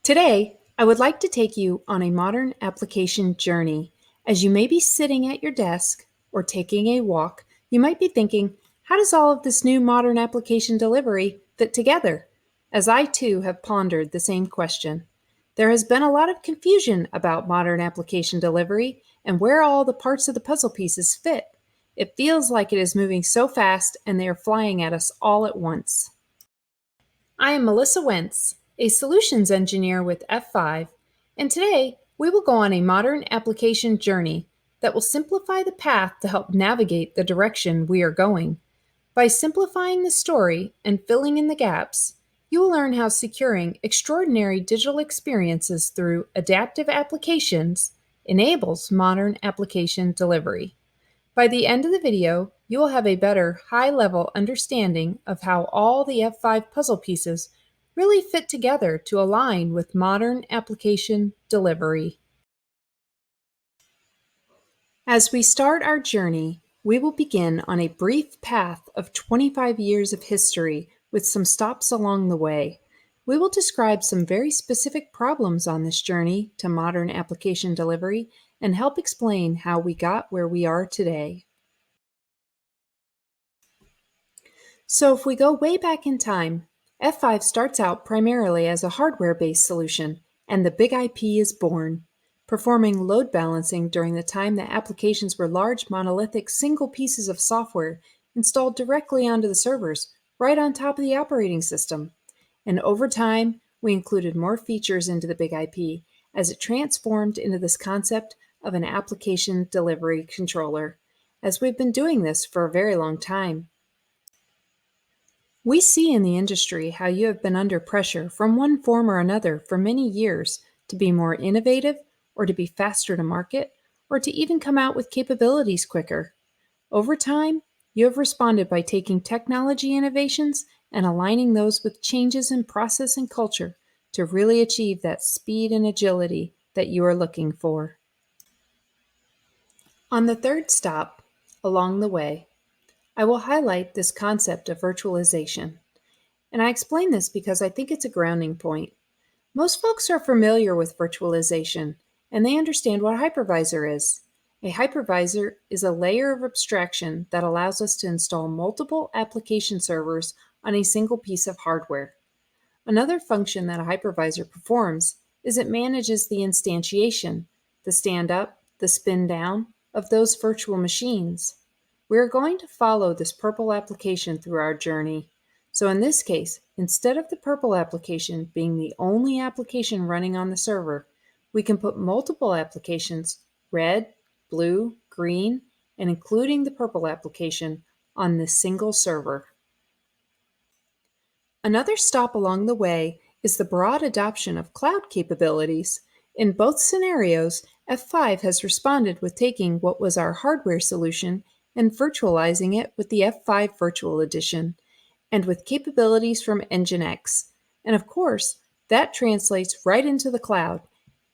Today, I would like to take you on a modern application journey. As you may be sitting at your desk or taking a walk, you might be thinking, how does all of this new modern application delivery fit together? As I too have pondered the same question. There has been a lot of confusion about modern application delivery and where all the parts of the puzzle pieces fit. It feels like it is moving so fast and they are flying at us all at once. I am Melissa Wentz, a solutions engineer with F5, and today we will go on a modern application journey that will simplify the path to help navigate the direction we are going. By simplifying the story and filling in the gaps, you will learn how securing extraordinary digital experiences through adaptive applications enables modern application delivery. By the end of the video, you will have a better high-level understanding of how all the F5 puzzle pieces really fit together to align with modern application delivery. As we start our journey, we will begin on a brief path of 25 years of history with some stops along the way. We will describe some very specific problems on this journey to modern application delivery and help explain how we got where we are today. So if we go way back in time, F5 starts out primarily as a hardware-based solution, and the Big IP is born, performing load balancing during the time that applications were large monolithic single pieces of software installed directly onto the servers, right on top of the operating system. And over time, we included more features into the Big IP as it transformed into this concept of an application delivery controller, as we've been doing this for a very long time. We see in the industry how you have been under pressure from one form or another for many years to be more innovative, or to be faster to market, or to even come out with capabilities quicker. Over time, you have responded by taking technology innovations and aligning those with changes in process and culture to really achieve that speed and agility that you are looking for. On the third stop along the way, I will highlight this concept of virtualization. And I explain this because I think it's a grounding point. Most folks are familiar with virtualization, and they understand what a hypervisor is. A hypervisor is a layer of abstraction that allows us to install multiple application servers on a single piece of hardware. Another function that a hypervisor performs is it manages the instantiation, the stand up, the spin down of those virtual machines. We are going to follow this purple application through our journey. So in this case, instead of the purple application being the only application running on the server, we can put multiple applications, red, blue, green, and including the purple application, on this single server. Another stop along the way is the broad adoption of cloud capabilities. In both scenarios, F5 has responded with taking what was our hardware solution and virtualizing it with the F5 Virtual Edition, and with capabilities from Nginx. And of course, that translates right into the cloud.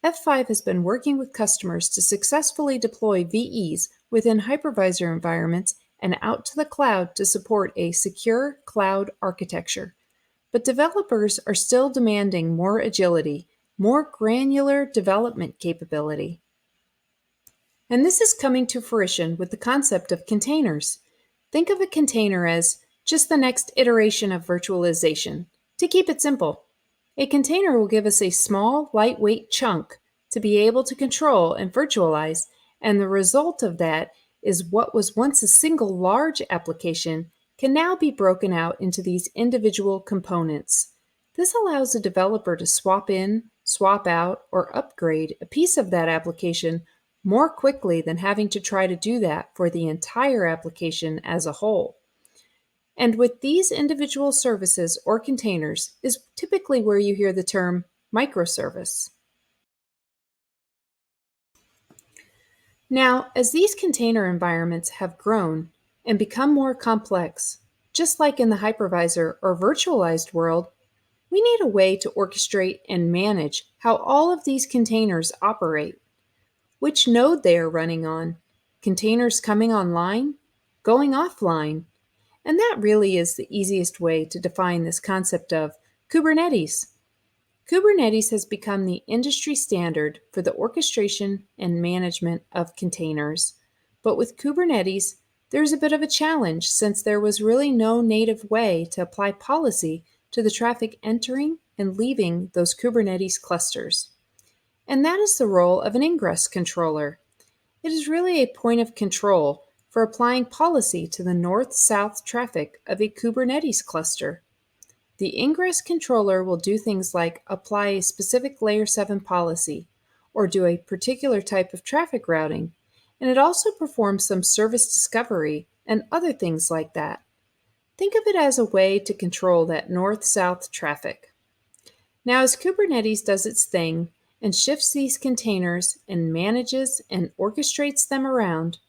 F5 has been working with customers to successfully deploy VEs within hypervisor environments and out to the cloud to support a secure cloud architecture. But developers are still demanding more agility, more granular development capability. And this is coming to fruition with the concept of containers. Think of a container as just the next iteration of virtualization. To keep it simple, a container will give us a small, lightweight chunk to be able to control and virtualize, and the result of that is what was once a single large application can now be broken out into these individual components. This allows a developer to swap in, swap out, or upgrade a piece of that application more quickly than having to try to do that for the entire application as a whole. And with these individual services or containers is typically where you hear the term microservice. Now, as these container environments have grown and become more complex, just like in the hypervisor or virtualized world, we need a way to orchestrate and manage how all of these containers operate, which node they are running on, containers coming online, going offline. And that really is the easiest way to define this concept of Kubernetes. Kubernetes has become the industry standard for the orchestration and management of containers. But with Kubernetes, there's a bit of a challenge since there was really no native way to apply policy to the traffic entering and leaving those Kubernetes clusters. And that is the role of an ingress controller. It is really a point of control for applying policy to the north-south traffic of a Kubernetes cluster. The ingress controller will do things like apply a specific layer 7 policy or do a particular type of traffic routing, and it also performs some service discovery and other things like that. Think of it as a way to control that north-south traffic. Now, as Kubernetes does its thing and shifts these containers and manages and orchestrates them around,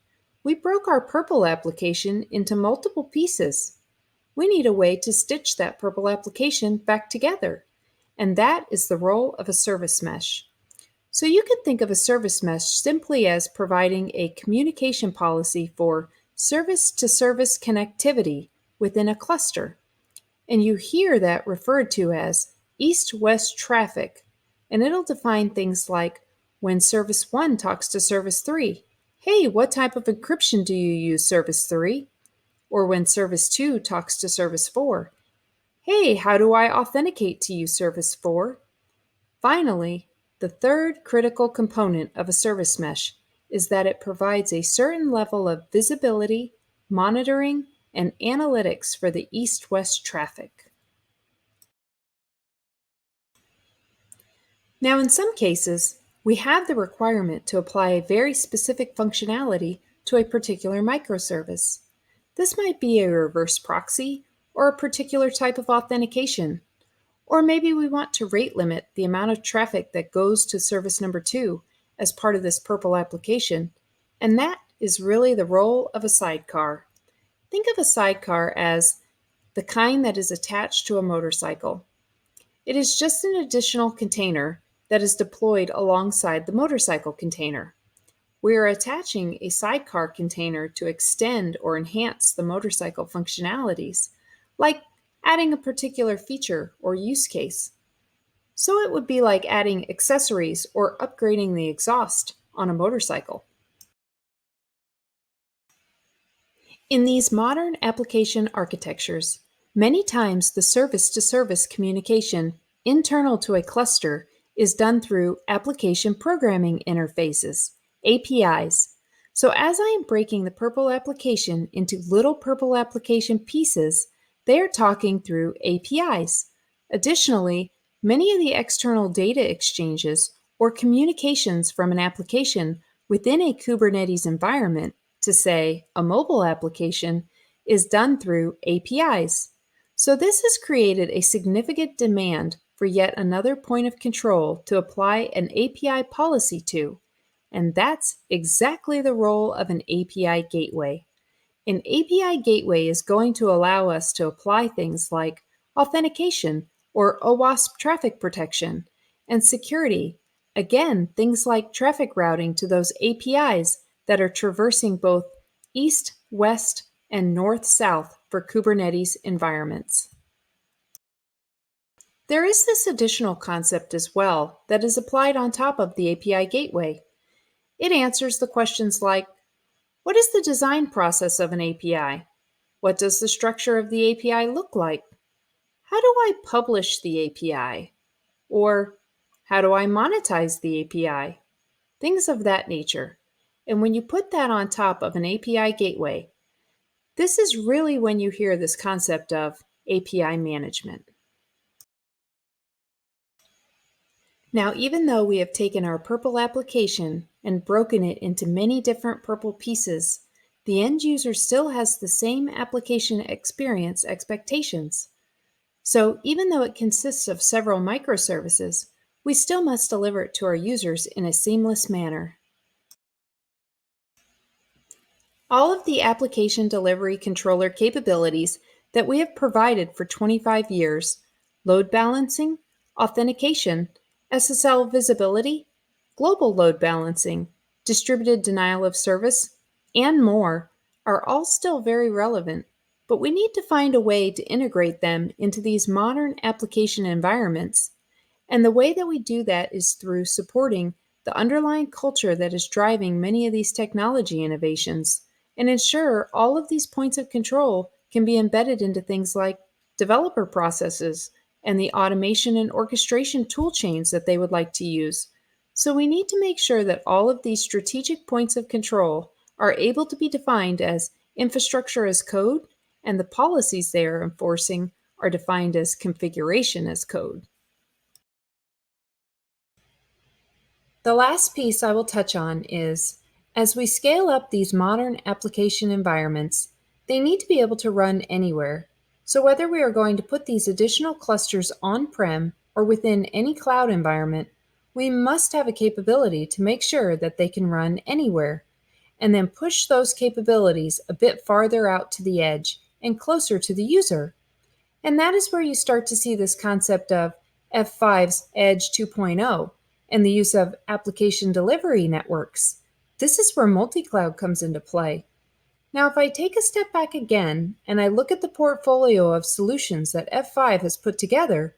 we broke our purple application into multiple pieces. We need a way to stitch that purple application back together, and that is the role of a service mesh. So you could think of a service mesh simply as providing a communication policy for service-to-service connectivity within a cluster. And you hear that referred to as east-west traffic, and it'll define things like when service 1 talks to service 3, hey, what type of encryption do you use, service 3? Or when service 2 talks to service 4, hey, how do I authenticate to you, service 4? Finally, the third critical component of a service mesh is that it provides a certain level of visibility, monitoring, and analytics for the east-west traffic. Now, in some cases, we have the requirement to apply a very specific functionality to a particular microservice. This might be a reverse proxy or a particular type of authentication. Or maybe we want to rate limit the amount of traffic that goes to service number 2 as part of this purple application, and that is really the role of a sidecar. Think of a sidecar as the kind that is attached to a motorcycle. It is just an additional container that is deployed alongside the motorcycle container. We are attaching a sidecar container to extend or enhance the motorcycle functionalities, like adding a particular feature or use case. So it would be like adding accessories or upgrading the exhaust on a motorcycle. In these modern application architectures, many times the service-to-service communication internal to a cluster is done through application programming interfaces, APIs. So as I am breaking the purple application into little purple application pieces, they are talking through APIs. Additionally, many of the external data exchanges or communications from an application within a Kubernetes environment to, say, a mobile application is done through APIs. So this has created a significant demand for yet another point of control to apply an API policy to, and that's exactly the role of an API gateway. An API gateway is going to allow us to apply things like authentication or OWASP traffic protection and security. Again, things like traffic routing to those APIs that are traversing both east, west, and north-south for Kubernetes environments. There is this additional concept as well that is applied on top of the API gateway. It answers the questions like, what is the design process of an API? What does the structure of the API look like? How do I publish the API? Or how do I monetize the API? Things of that nature. And when you put that on top of an API gateway, this is really when you hear this concept of API management. Now, even though we have taken our purple application and broken it into many different purple pieces, the end user still has the same application experience expectations. So even though it consists of several microservices, we still must deliver it to our users in a seamless manner. All of the application delivery controller capabilities that we have provided for 25 years, load balancing, authentication, SSL visibility, global load balancing, distributed denial of service, and more, are all still very relevant, but we need to find a way to integrate them into these modern application environments. And the way that we do that is through supporting the underlying culture that is driving many of these technology innovations and ensure all of these points of control can be embedded into things like developer processes and the automation and orchestration tool chains that they would like to use. So we need to make sure that all of these strategic points of control are able to be defined as infrastructure as code, and the policies they are enforcing are defined as configuration as code. The last piece I will touch on is as we scale up these modern application environments, they need to be able to run anywhere. So, whether we are going to put these additional clusters on prem or within any cloud environment, we must have a capability to make sure that they can run anywhere, and then push those capabilities a bit farther out to the edge and closer to the user. And that is where you start to see this concept of F5's Edge 2.0 and the use of application delivery networks. This is where multi cloud comes into play. Now, if I take a step back again and I look at the portfolio of solutions that F5 has put together,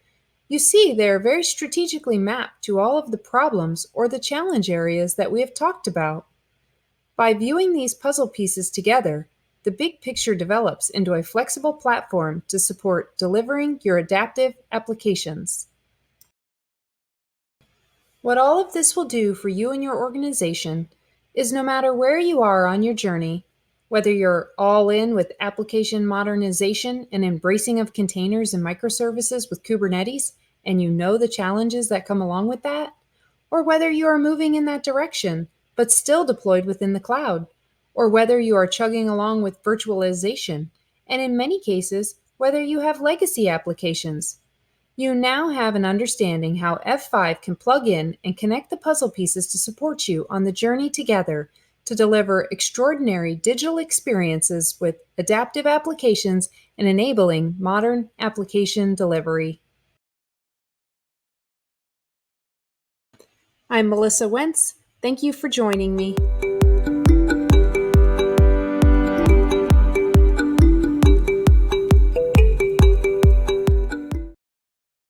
you see they are very strategically mapped to all of the problems or the challenge areas that we have talked about. By viewing these puzzle pieces together, the big picture develops into a flexible platform to support delivering your adaptive applications. What all of this will do for you and your organization is no matter where you are on your journey, whether you're all in with application modernization and embracing of containers and microservices with Kubernetes, and you know the challenges that come along with that, or whether you are moving in that direction but still deployed within the cloud, or whether you are chugging along with virtualization, and in many cases, whether you have legacy applications. You now have an understanding how F5 can plug in and connect the puzzle pieces to support you on the journey together to deliver extraordinary digital experiences with adaptive applications and enabling modern application delivery. I'm Melissa Wentz. Thank you for joining me.